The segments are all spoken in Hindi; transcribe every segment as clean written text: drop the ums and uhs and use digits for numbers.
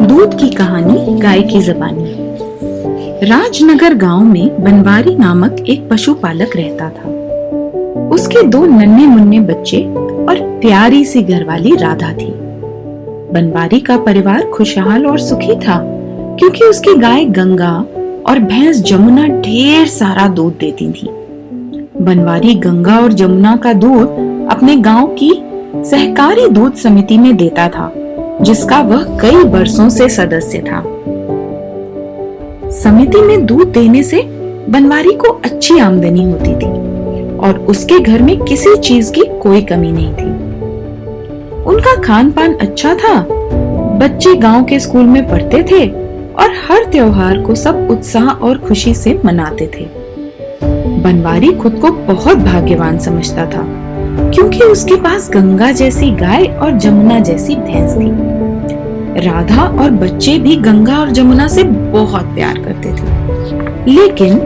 दूध की कहानी गाय की ज़बानी। राजनगर गांव में बनवारी नामक एक पशुपालक रहता था। उसके दो नन्हे मुन्ने बच्चे और प्यारी सी घरवाली राधा थी। बनवारी का परिवार खुशहाल और सुखी था क्योंकि उसकी गाय गंगा और भैंस जमुना ढेर सारा दूध देती थी। बनवारी गंगा और जमुना का दूध अपने गांव की सहकारी दूध समिति में देता था, जिसका वह कई वर्षों से सदस्य था। समिति में दूध देने से बनवारी को अच्छी आमदनी होती थी और उसके घर में किसी चीज की कोई कमी नहीं थी। उनका खान पान अच्छा था। बच्चे गांव के स्कूल में पढ़ते थे और हर त्योहार को सब उत्साह और खुशी से मनाते थे। बनवारी खुद को बहुत भाग्यवान समझता था क्योंकि उसके पास गंगा जैसी गाय और जमुना जैसी भैंस थी। राधा और बच्चे भी गंगा और जमुना से बहुत प्यार करते थे। लेकिन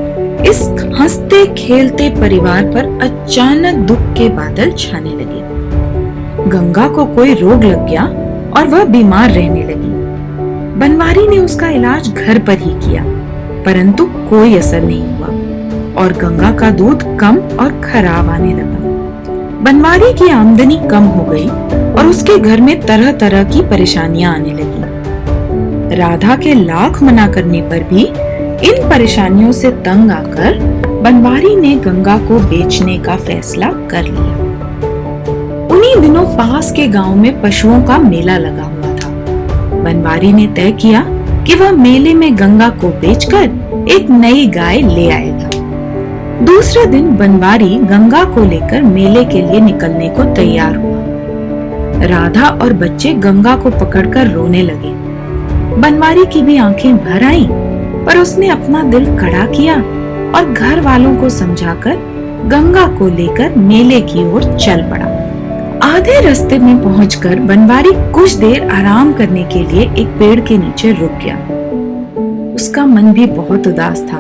इस हंसते खेलते परिवार पर अचानक दुख के बादल छाने लगे। गंगा को कोई रोग लग गया और वह बीमार रहने लगी। बनवारी ने उसका इलाज घर पर ही किया, परंतु कोई असर नहीं हुआ और गंगा का दूध कम और खराब आने लगा। बनवारी की आमदनी कम हो गई और उसके घर में तरह तरह की परेशानियां आने लगी। राधा के लाख मना करने पर भी इन परेशानियों से तंग आकर बनवारी ने गंगा को बेचने का फैसला कर लिया। उन्हीं दिनों पास के गांव में पशुओं का मेला लगा हुआ था। बनवारी ने तय किया कि वह मेले में गंगा को बेचकर एक नई गाय ले आएगा। दूसरे दिन बनवारी गंगा को लेकर मेले के लिए निकलने को तैयार हुआ। राधा और बच्चे गंगा को पकड़कर रोने लगे। बनवारी की भी आंखें भर आईं, पर उसने अपना दिल कड़ा किया और घर वालों को समझाकर गंगा को लेकर मेले की ओर चल पड़ा। आधे रास्ते में पहुंचकर बनवारी कुछ देर आराम करने के लिए एक पेड़ के नीचे रुक गया। उसका मन भी बहुत उदास था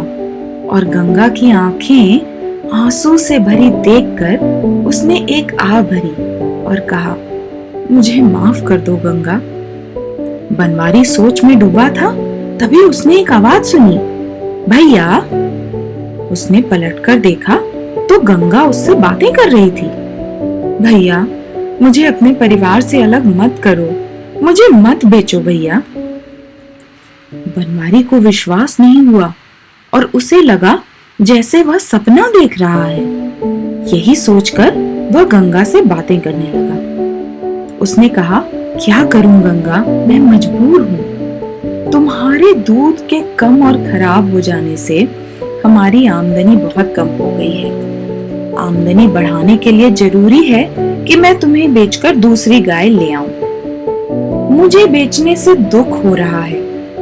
और गंगा की आंखें आंसू से भरी देखकर उसने एक आह भरी और कहा, मुझे माफ कर दो गंगा। बनवारी सोच में डूबा था, तभी उसने एक आवाज सुनी, भैया। उसने पलटकर देखा तो गंगा उससे बातें कर रही थी। भैया, मुझे अपने परिवार से अलग मत करो, मुझे मत बेचो भैया। बनवारी को विश्वास नहीं हुआ और उसे लगा जैसे वह सपना देख रहा है। यही सोचकर वह गंगा से बातें करने लगा। उसने कहा, क्या करूं गंगा, मैं मजबूर हूँ। तुम्हारे दूध के कम और खराब हो जाने से हमारी आमदनी बहुत कम हो गई है। आमदनी बढ़ाने के लिए जरूरी है कि मैं तुम्हें बेचकर दूसरी गाय ले आऊं। मुझे बेचने से दुख हो रहा है,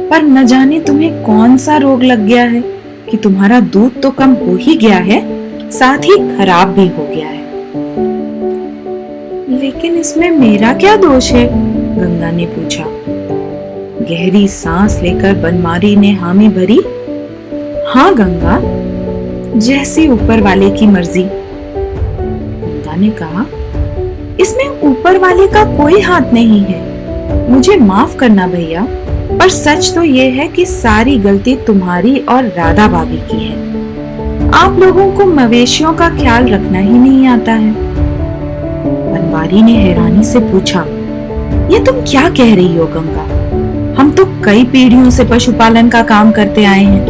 पर न जाने तुम्हें कौन सा रोग लग गया है कि तुम्हारा दूध तो कम हो ही गया है, साथ ही खराब भी हो गया है। लेकिन इसमें मेरा क्या दोष है? गंगा ने पूछा। गहरी सांस लेकर बनवारी ने हामी भरी। हाँ गंगा, जैसी ऊपर वाले की मर्जी। गंगा ने कहा, इसमें ऊपर वाले का कोई हाथ नहीं है। मुझे माफ करना भैया, पर सच तो ये है कि सारी गलती तुम्हारी और राधा भाभी की है। आप लोगों को मवेशियों का ख्याल रखना ही नहीं आता है। बनवारी ने हैरानी से पूछा, ये तुम क्या कह रही हो गंगा? हम तो कई पीढ़ियों से पशुपालन का काम करते आए हैं।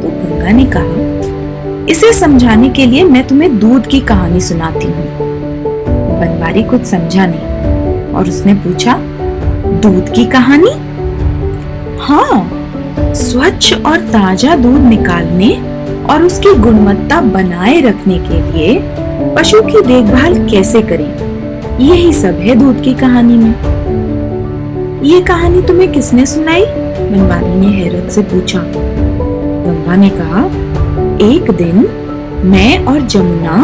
तो गंगा ने कहा, इसे समझाने के लिए मैं तुम्हें दूध की कहानी सुनाती हूँ। बनवारी कुछ समझा नहीं और उसने पूछा, दूध की कहानी? हाँ, स्वच्छ और ताजा दूध निकालने और उसकी गुणवत्ता बनाए रखने के लिए पशु की देखभाल कैसे करें, यही सब है दूध की कहानी में। ये कहानी तुम्हें किसने सुनाई? बनवारी ने हैरत से पूछा। गंगा ने कहा, एक दिन मैं और जमुना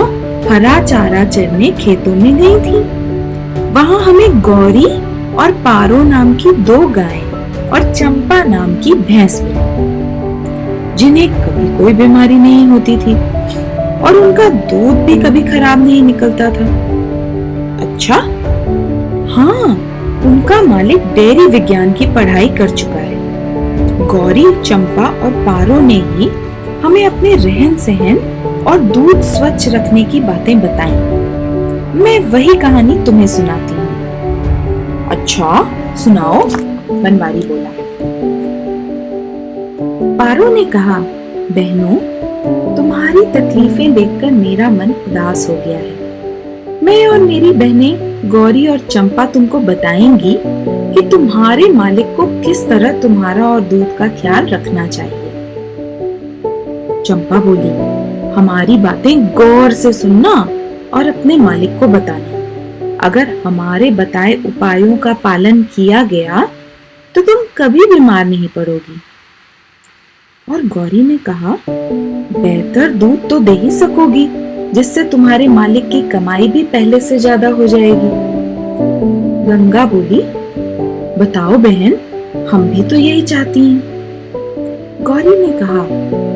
हरा चारा चरने खेतों में गई थी। वहां हमें गौरी और पारो नाम की दो गायें और चंपा नाम की भैंस मिली, जिन्हें कभी कोई बीमारी नहीं होती थी। और उनका दूध भी कभी खराब नहीं निकलता था। अच्छा? हाँ, उनका मालिक डेयरी विज्ञान की पढ़ाई कर चुका है। गौरी, चंपा और पारो ने ही हमें अपने रहन सहन और दूध स्वच्छ रखने की बातें बताई। मैं वही कहानी तुम्हें सुनाती हूँ। अच्छा, सुनाओ, बनवारी बोला। पारो ने कहा, बहनों, तुम्हारी तकलीफें देखकर मेरा मन उदास हो गया है। मैं और मेरी बहनें गौरी और चंपा तुमको बताएंगी कि तुम्हारे मालिक को किस तरह तुम्हारा और दूध का ख्याल रखना चाहिए। चंपा बोली, हमारी बातें गौर से सुनना और अपने मालिक को बताना। अगर हमारे बताए उपायों का पालन किया गया तो तुम कभी बीमार नहीं पड़ोगी। और गौरी ने कहा, बेहतर दूध तो दे ही सकोगी, जिससे तुम्हारे मालिक की कमाई भी पहले से ज्यादा हो जाएगी। गंगा बोली, बताओ बहन, हम भी तो यही चाहती हैं। गौरी ने कहा,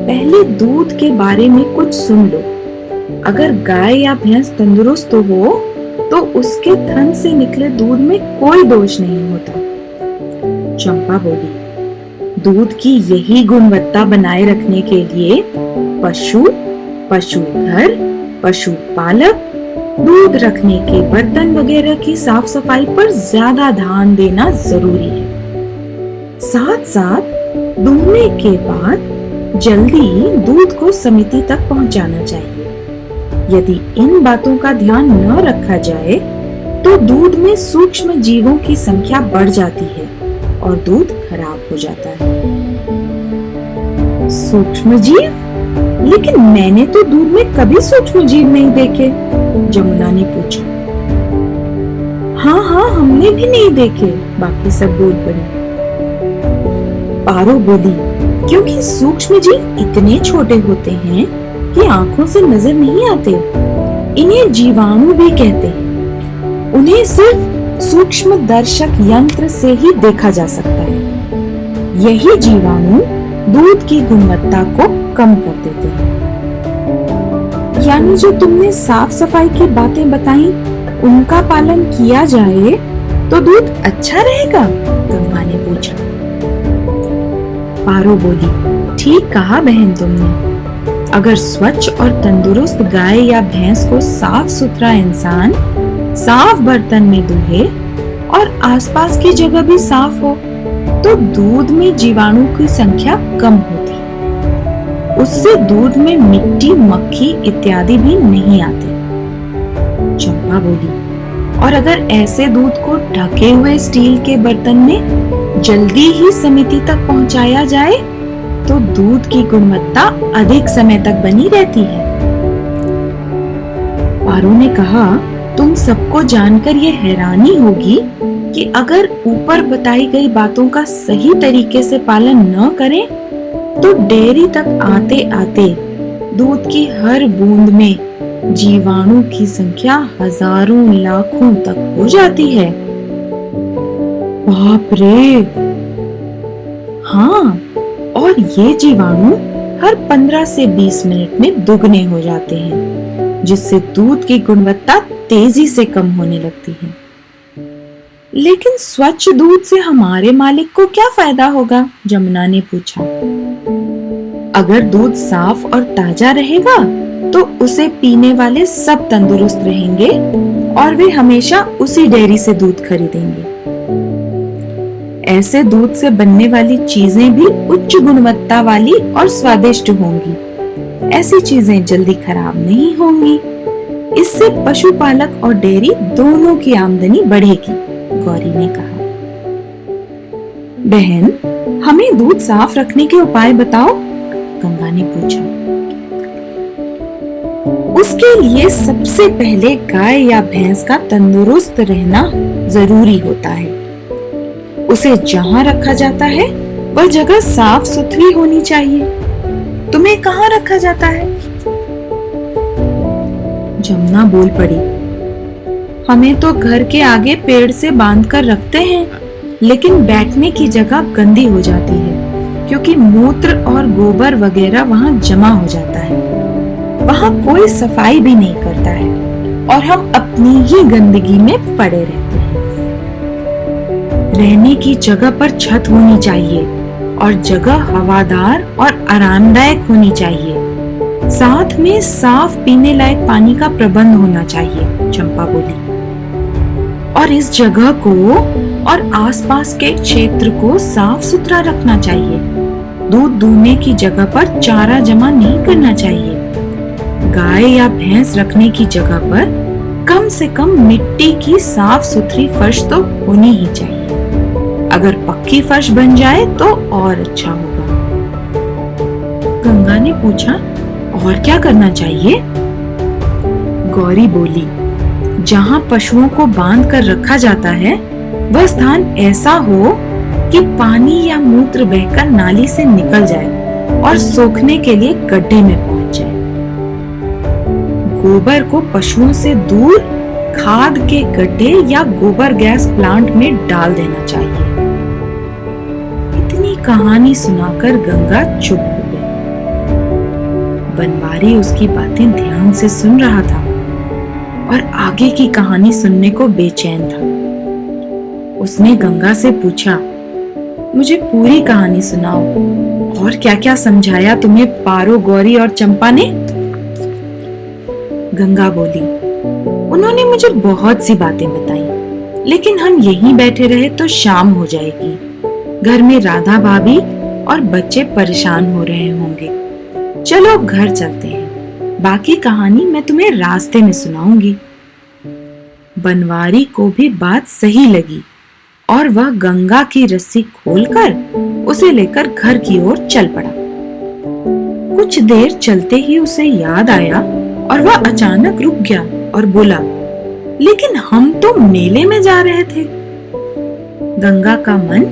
पहले दूध के बारे में कुछ सुन लो। अगर गाय या भैंस तंदुरुस्त हो तो उसके थन से निकले दूध में कोई दोष नहीं होता। चंपा बोली, दूध की यही गुणवत्ता बनाए रखने के लिए पशु, पशुघर, पशुपालक, दूध रखने के बर्तन वगैरह की साफ सफाई पर ज्यादा ध्यान देना जरूरी है। साथ साथ दुहने के बाद जल्दी दूध को समिति तक पहुंचाना चाहिए। यदि इन बातों का ध्यान न रखा जाए तो दूध में सूक्ष्म जीवों की संख्या बढ़ जाती है और दूध खराब हो जाता है। सूक्ष्म जीव? लेकिन मैंने तो दूध में कभी सूक्ष्म जीव नहीं देखे, जमुना ने पूछा। हाँ हाँ, हमने भी नहीं देखे, बाकी सब बोल पड़े। पारो बोली, क्योंकि सूक्ष्म जीव इतने छोटे होते हैं कि आंखों से नजर नहीं आते। इन्हें जीवाणु भी कहते हैं। उन्हें सिर्फ सूक्ष्म दर्शक यंत्र से ही देखा जा सकता है। यही जीवाणु दूध की गुणवत्ता को कम कर देते हैं। यानी जो तुमने साफ सफाई की बातें बताई, उनका पालन किया जाए तो दूध अच्छा रहेगा? गंगा ने पूछा। पारो बोली, ठीक कहा बहन तुमने। अगर स्वच्छ और तंदुरुस्त गाय या भैंस को साफ सुथरा इंसान साफ बर्तन में दूहे और आसपास की जगह भी साफ हो तो दूध में जीवाणु की संख्या कम होती है। उससे दूध में मिट्टी, मक्खी इत्यादि भी नहीं आते। चंपा बोली, और अगर ऐसे दूध को ढके हुए स्टील के बर्तन में जल्दी ही समिति तक पहुंचाया जाए तो दूध की गुणवत्ता अधिक समय तक बनी रहती है। पारो ने कहा, तुम सबको जानकर ये हैरानी होगी कि अगर ऊपर बताई गई बातों का सही तरीके से पालन न करें तो डेयरी तक आते आते दूध की हर बूंद में जीवाणु की संख्या हजारों लाखों तक हो जाती है। बाप रे! हाँ, और ये जीवाणु हर 15 से 20 मिनट में दुगने हो जाते हैं, जिससे दूध की गुणवत्ता तेजी से कम होने लगती है। लेकिन स्वच्छ दूध से हमारे मालिक को क्या फायदा होगा? जमुना ने पूछा। अगर दूध साफ और ताजा रहेगा तो उसे पीने वाले सब तंदुरुस्त रहेंगे और वे हमेशा उसी डेयरी से दूध खरीदेंगे। ऐसे दूध से बनने वाली चीजें भी उच्च गुणवत्ता वाली और स्वादिष्ट होंगी। ऐसी चीजें जल्दी खराब नहीं होंगी। इससे पशुपालक और डेयरी दोनों की आमदनी बढ़ेगी, गौरी ने कहा। बहन, हमें दूध साफ रखने के उपाय बताओ, गंगा ने पूछा। उसके लिए सबसे पहले गाय या भैंस का तंदुरुस्त रहना जरूरी होता है। उसे जहां रखा जाता है वह जगह साफ सुथरी होनी चाहिए। तुम्हें कहाँ रखा जाता है? जमुना बोल पड़ी। हमें तो घर के आगे पेड़ से बांधकर रखते हैं, लेकिन बैठने की जगह गंदी हो जाती है क्योंकि मूत्र और गोबर वगैरह वहां जमा हो जाता है। वहां कोई सफाई भी नहीं करता है और हम अपनी ही गंदगी में पड़े रहते हैं। रहने की जगह पर छत होनी चाहिए और जगह हवादार और आरामदायक होनी चाहिए। साथ में साफ पीने लायक पानी का प्रबंध होना चाहिए, चंपा बोली। और इस जगह को और आसपास के क्षेत्र को साफ सुथरा रखना चाहिए। दूध दूहने की जगह पर चारा जमा नहीं करना चाहिए। गाय या भैंस रखने की जगह पर कम से कम मिट्टी की साफ सुथरी फर्श तो होनी ही चाहिए। अगर पक्की फर्श बन जाए तो और अच्छा होगा। गंगा ने पूछा, और क्या करना चाहिए? गौरी बोली, जहाँ पशुओं को बांध कर रखा जाता है वह स्थान ऐसा हो कि पानी या मूत्र बहकर नाली से निकल जाए और सोखने के लिए गड्ढे में पहुंच जाए। गोबर को पशुओं से दूर खाद के गड्ढे या गोबर गैस प्लांट में डाल देना चाहिए। इतनी कहानी सुनाकर गंगा चुप हो गई। बनवारी उसकी बातें ध्यान से सुन रहा था और आगे की कहानी सुनने को बेचैन था। उसने गंगा से पूछा, मुझे पूरी कहानी सुनाओ। और क्या क्या समझाया तुम्हें पारो, गौरी और चंपा ने? गंगा बोली, उन्होंने मुझे बहुत सी बातें बताई, लेकिन हम यहीं बैठे रहे तो शाम हो जाएगी। घर में राधा भाभी और बच्चे परेशान हो रहे होंगे। चलो अब घर चलते हैं। बाकी कहानी मैं तुम्हें रास्ते में सुनाऊंगी। बनवारी को भी बात सही लगी और वह गंगा की रस्सी खोलकर उसे लेकर घर की ओर चल पड़ा। कुछ देर चलते ही उसे याद आया और वह अचानक रुक गया और बोला, लेकिन हम तो मेले में जा रहे थे। गंगा का मन,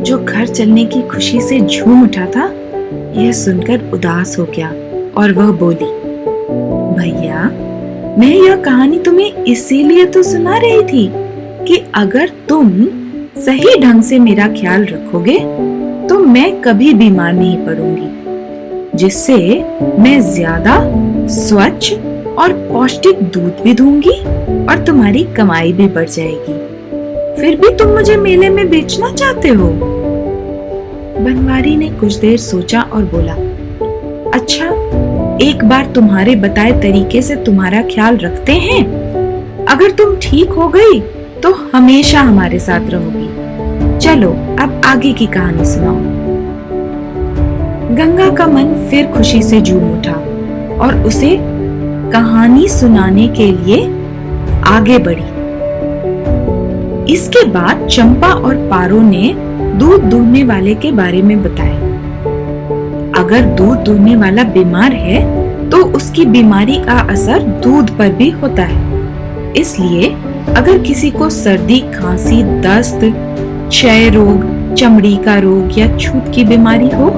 जो घर चलने की खुशी से झूम उठा था, यह सुनकर उदास हो गया और वह बोली, भैया, मैं यह कहानी तुम्हें इसीलिए तो सुना रही थी कि अगर तुम सही ढंग से मेरा ख्याल रखोगे तो मैं कभी बीमार नहीं पड़ूंगी, जिससे मैं ज्यादा स्वच्छ और पौष्टिक दूध भी दूंगी और तुम्हारी कमाई भी बढ़ जाएगी। फिर भी तुम मुझे मेले में बेचना चाहते हो? बनवारी ने कुछ देर सोचा और बोला, अच्छा, एक बार तुम्हारे बताए तरीके से तुम्हारा ख्याल रखते हैं। अगर तुम ठीक हो गई तो हमेशा हमारे साथ रहोगी। चलो अब आगे की कहानी सुनाओ। गंगा का मन फिर खुशी से झूम उठा और उसे कहानी सुनाने के लिए आगे बढ़ी। इसके बाद चंपा और पारो ने दूध दूहने वाले के बारे में बताया। अगर दूध दूहने वाला बीमार है तो उसकी बीमारी का असर दूध पर भी होता है। इसलिए अगर किसी को सर्दी, खांसी, दस्त, क्षय रोग, चमड़ी का रोग या छूत की बीमारी हो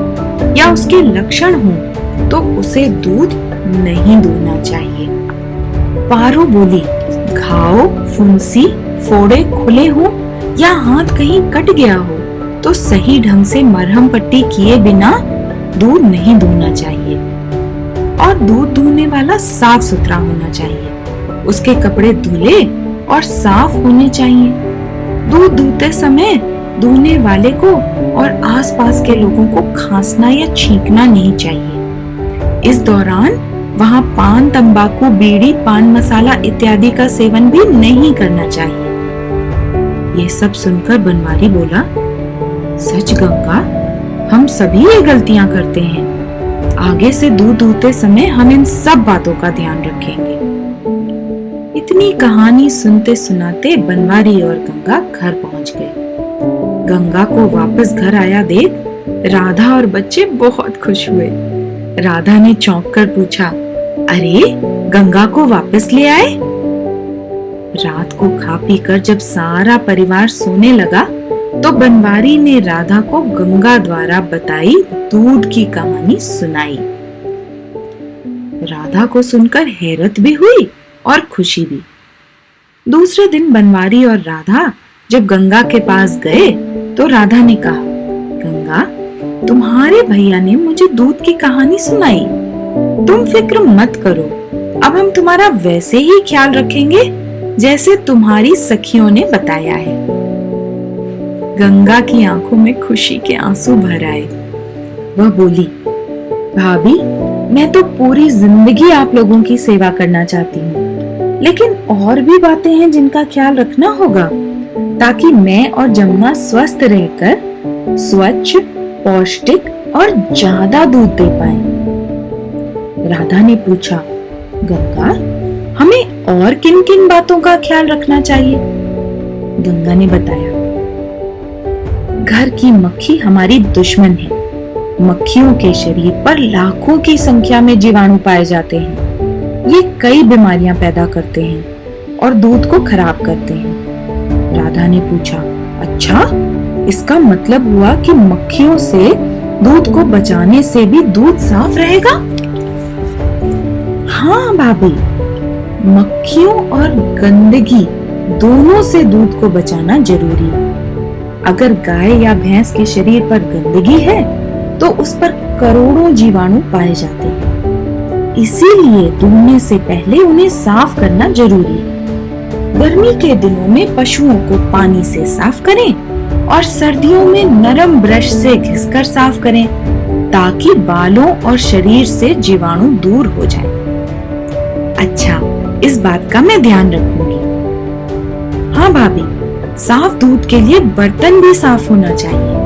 या उसके लक्षण हो तो उसे दूध नहीं दूहना चाहिए। पारो बोली, घाव, फुंसी, फोड़े खुले हो या हाथ कहीं कट गया हो तो सही ढंग से मरहम पट्टी किए बिना दूध नहीं दूहना चाहिए। और दूध दूहने वाला साफ सुथरा होना चाहिए। उसके कपड़े धुले और साफ होने चाहिए। दूध दूहते समय दूहने वाले को और आसपास के लोगों को खांसना या छींकना नहीं चाहिए। इस दौरान वहां पान, तंबाकू, बीड़ी, पान मसाला इत्यादि का सेवन भी नहीं करना चाहिए। ये सब सुनकर बनवारी बोला, सच गंगा, हम सभी ये गलतियां करते हैं। आगे से दूध दूहते समय हम इन सब बातों का ध्यान रखेंगे। इतनी कहानी सुनते सुनाते बनवारी और गंगा घर पहुंच गए। गंगा को वापस घर आया देख राधा और बच्चे बहुत खुश हुए। राधा ने चौंक कर पूछा, अरे, गंगा को वापस ले आए? रात को खा पी कर जब सारा परिवार सोने लगा तो बनवारी ने राधा को गंगा द्वारा बताई दूध की कहानी सुनाई। राधा को सुनकर हैरत भी हुई और खुशी भी। दूसरे दिन बनवारी और राधा जब गंगा के पास गए तो राधा ने कहा, गंगा, तुम्हारे भैया ने मुझे दूध की कहानी सुनाई। तुम फिक्र मत करो, अब हम तुम्हारा वैसे ही ख्याल रखेंगे जैसे तुम्हारी सखियों ने बताया है। गंगा की आंखों में खुशी के आंसू भर आए। वह बोली, भाभी, मैं तो पूरी जिंदगी आप लोगों की सेवा करना चाहती हूँ, लेकिन और भी बातें हैं जिनका ख्याल रखना होगा ताकि मैं और जमुना स्वस्थ रहकर स्वच्छ, पौष्टिक और ज्यादा दूध दे पाए। राधा ने पूछा, गंगा, हमें और किन किन बातों का ख्याल रखना चाहिए? गंगा ने बताया, घर की मक्खी हमारी दुश्मन है। मक्खियों के शरीर पर लाखों की संख्या में जीवाणु पाए जाते हैं। ये कई बीमारियां पैदा करते हैं और दूध को खराब करते हैं। राधा ने पूछा, अच्छा, इसका मतलब हुआ कि मक्खियों से दूध को बचाने से भी दूध साफ रहेगा? हाँ भाभी, मक्खियों और गंदगी दोनों से दूध को बचाना जरूरी है। अगर गाय या भैंस के शरीर पर गंदगी है तो उस पर करोड़ों जीवाणु पाए जाते हैं। इसीलिए दूहने से पहले उन्हें साफ करना जरूरी है। गर्मी के दिनों में पशुओं को पानी से साफ करें और सर्दियों में नरम ब्रश से घिसकर साफ करें ताकि बालों और शरीर से जीवाणु दूर हो जाए। अच्छा, इस बात का मैं ध्यान रखूंगी। हाँ भाभी, साफ दूध के लिए बर्तन भी साफ होना चाहिए।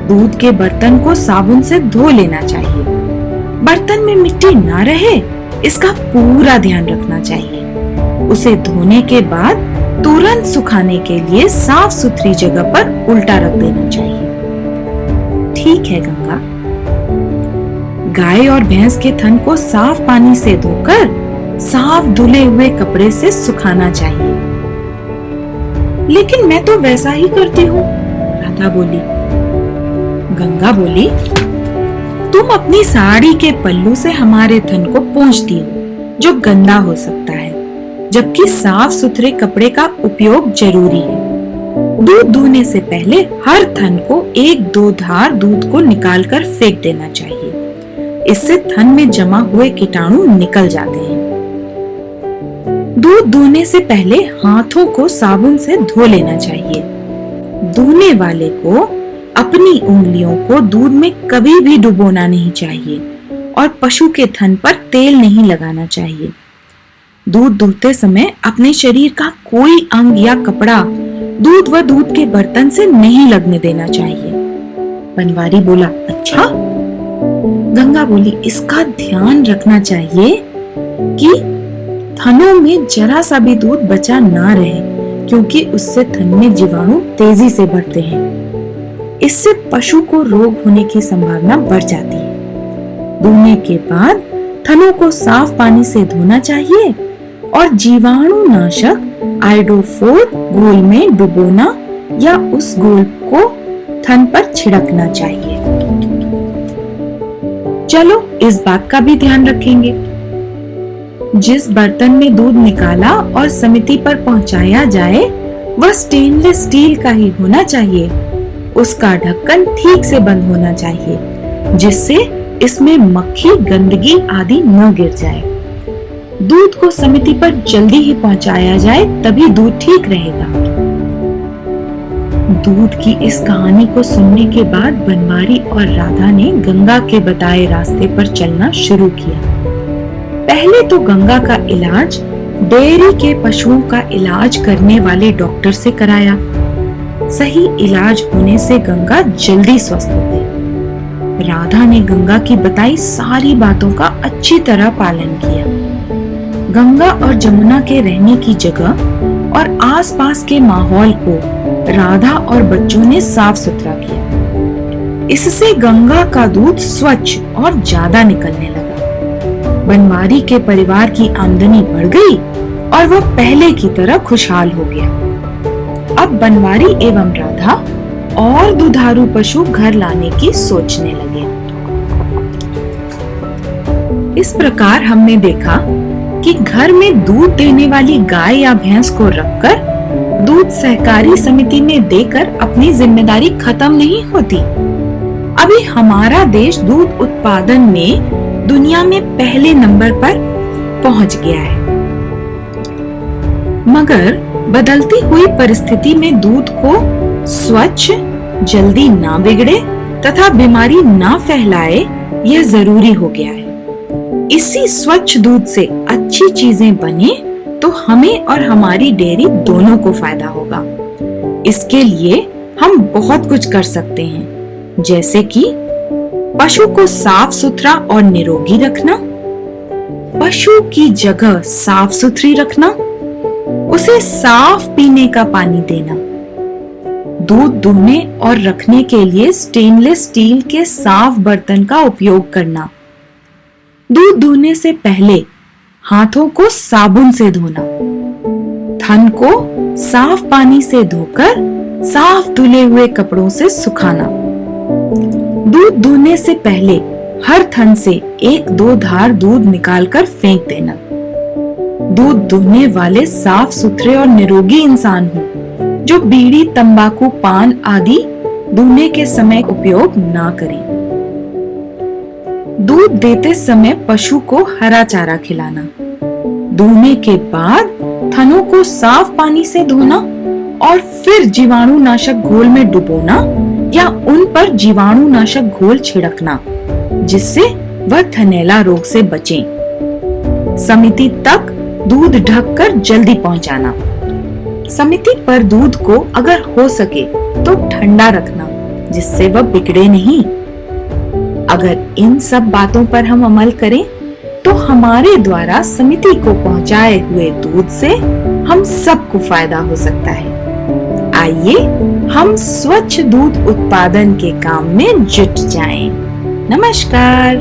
दूध के बर्तन को साबुन से धो लेना चाहिए। बर्तन में मिट्टी ना रहे, इसका पूरा ध्यान रखना चाहिए। उसे धोने के बाद तुरंत सुखाने के लिए साफ सुथरी जगह पर उल्टा रख देना चाहिए। ठीक है गंगा। गाय और भैंस के थन को साफ पानी से धोकर साफ धुले हुए कपड़े से सुखाना चाहिए। लेकिन मैं तो वैसा ही करती हूँ, राधा बोली। गंगा बोली, तुम अपनी साड़ी के पल्लू से हमारे थन को पोंछती हो, जो गंदा हो सकता है, जबकि साफ सुथरे कपड़े का उपयोग जरूरी है। दूध दूहने से पहले हर थन को 1-2 धार दूध को निकालकर फेंक देना चाहिए। इससे थन में जमा हुए कीटाणु निकल जाते हैं। दूध दूहने से पहले हाथों को साबुन से धो लेना चाहिए। दूहने वाले को अपनी उंगलियों को दूध में कभी भी डुबोना नहीं चाहिए और पशु के थन पर तेल नहीं लगाना चाहिए। दूध दूहते समय अपने शरीर का कोई अंग या कपड़ा दूध व दूध के बर्तन से नहीं लगने देना चाहिए। बनवारी बोला, अच्छा। गंगा बोली, इसका ध्यान रखना चाहिए कि थनों में जरा सा भी दूध बचा ना रहे, क्योंकि उससे थन में जीवाणु तेजी से बढ़ते हैं। इससे पशु को रोग होने की संभावना बढ़ जाती है। धोने के बाद थनों को साफ पानी से धोना चाहिए और जीवाणु नाशक आयोडोफोर घोल में डुबोना या उस घोल को थन पर छिड़कना चाहिए। चलो, इस बात का भी ध्यान रखेंगे। जिस बर्तन में दूध निकाला और समिति पर पहुंचाया जाए वह स्टेनलेस स्टील का ही होना चाहिए। उसका ढक्कन ठीक से बंद होना चाहिए, जिससे इसमें मक्खी, गंदगी आदि न गिर जाए। दूध को समिति पर जल्दी ही पहुंचाया जाए, तभी दूध ठीक रहेगा। दूध की इस कहानी को सुनने के बाद बनवारी और राधा ने गंगा के बताए रास्ते पर चलना शुरू किया। पहले तो गंगा का इलाज डेयरी के पशुओं का इलाज करने वाले डॉक्टर से कराया। सही इलाज होने से गंगा जल्दी स्वस्थ हो गई। राधा ने गंगा की बताई सारी बातों का अच्छी तरह पालन किया। गंगा और जमुना के रहने की जगह और आसपास के माहौल को राधा और बच्चों ने साफ सुथरा किया। इससे गंगा का दूध स्वच्छ और ज्यादा निकलने लगा। बनवारी के परिवार की आमदनी बढ़ गई और वह पहले की तरह खुशहाल हो गया। अब बनवारी एवं राधा और दुधारू पशु घर लाने की सोचने लगे। इस प्रकार हमने देखा कि घर में दूध देने वाली गाय या भैंस को रखकर दूध सहकारी समिति में देकर अपनी जिम्मेदारी खत्म नहीं होती। अभी हमारा देश दूध उत्पादन में दुनिया में पहले नंबर पर पहुंच गया है। मगर बदलती हुई परिस्थिति में दूध को स्वच्छ, जल्दी ना बिगड़े तथा बीमारी ना फैलाए, यह जरूरी हो गया है। इसी स्वच्छ दूध से अच्छी चीजें बने तो हमें और हमारी डेयरी दोनों को फायदा होगा। इसके लिए हम बहुत कुछ कर सकते हैं, जैसे कि पशु को साफ सुथरा और निरोगी रखना, पशु की जगह साफ सुथरी रखना, उसे साफ पीने का पानी देना, दूध दुहने और रखने के लिए स्टेनलेस स्टील के साफ बर्तन का उपयोग करना, दूध दुहने से पहले हाथों को साबुन से धोना, थन को साफ पानी से धोकर साफ धुले हुए कपड़ों से सुखाना, दूध दुहने से पहले हर थन से 1-2 धार दूध निकालकर फेंक देना। दूध दुहने वाले साफ सुथरे और निरोगी इंसान हो, जो बीड़ी, तंबाकू, पान आदि दुहने के समय उपयोग ना करें। दूध देते समय पशु को हरा चारा खिलाना, दुहने के बाद थनों को साफ पानी से धोना और फिर जीवाणुनाशक घोल में डुबोना या उन पर जीवाणुनाशक घोल छिड़कना, जिससे वह थनैला रोग से बचें। समिति तक दूध ढककर जल्दी पहुंचाना। समिति पर दूध को अगर हो सके तो ठंडा रखना, जिससे वह बिगड़े नहीं। अगर इन सब बातों पर हम अमल करें तो हमारे द्वारा समिति को पहुंचाए हुए दूध से हम सबको फायदा हो सकता है। आइए हम स्वच्छ दूध उत्पादन के काम में जुट जाएं। नमस्कार।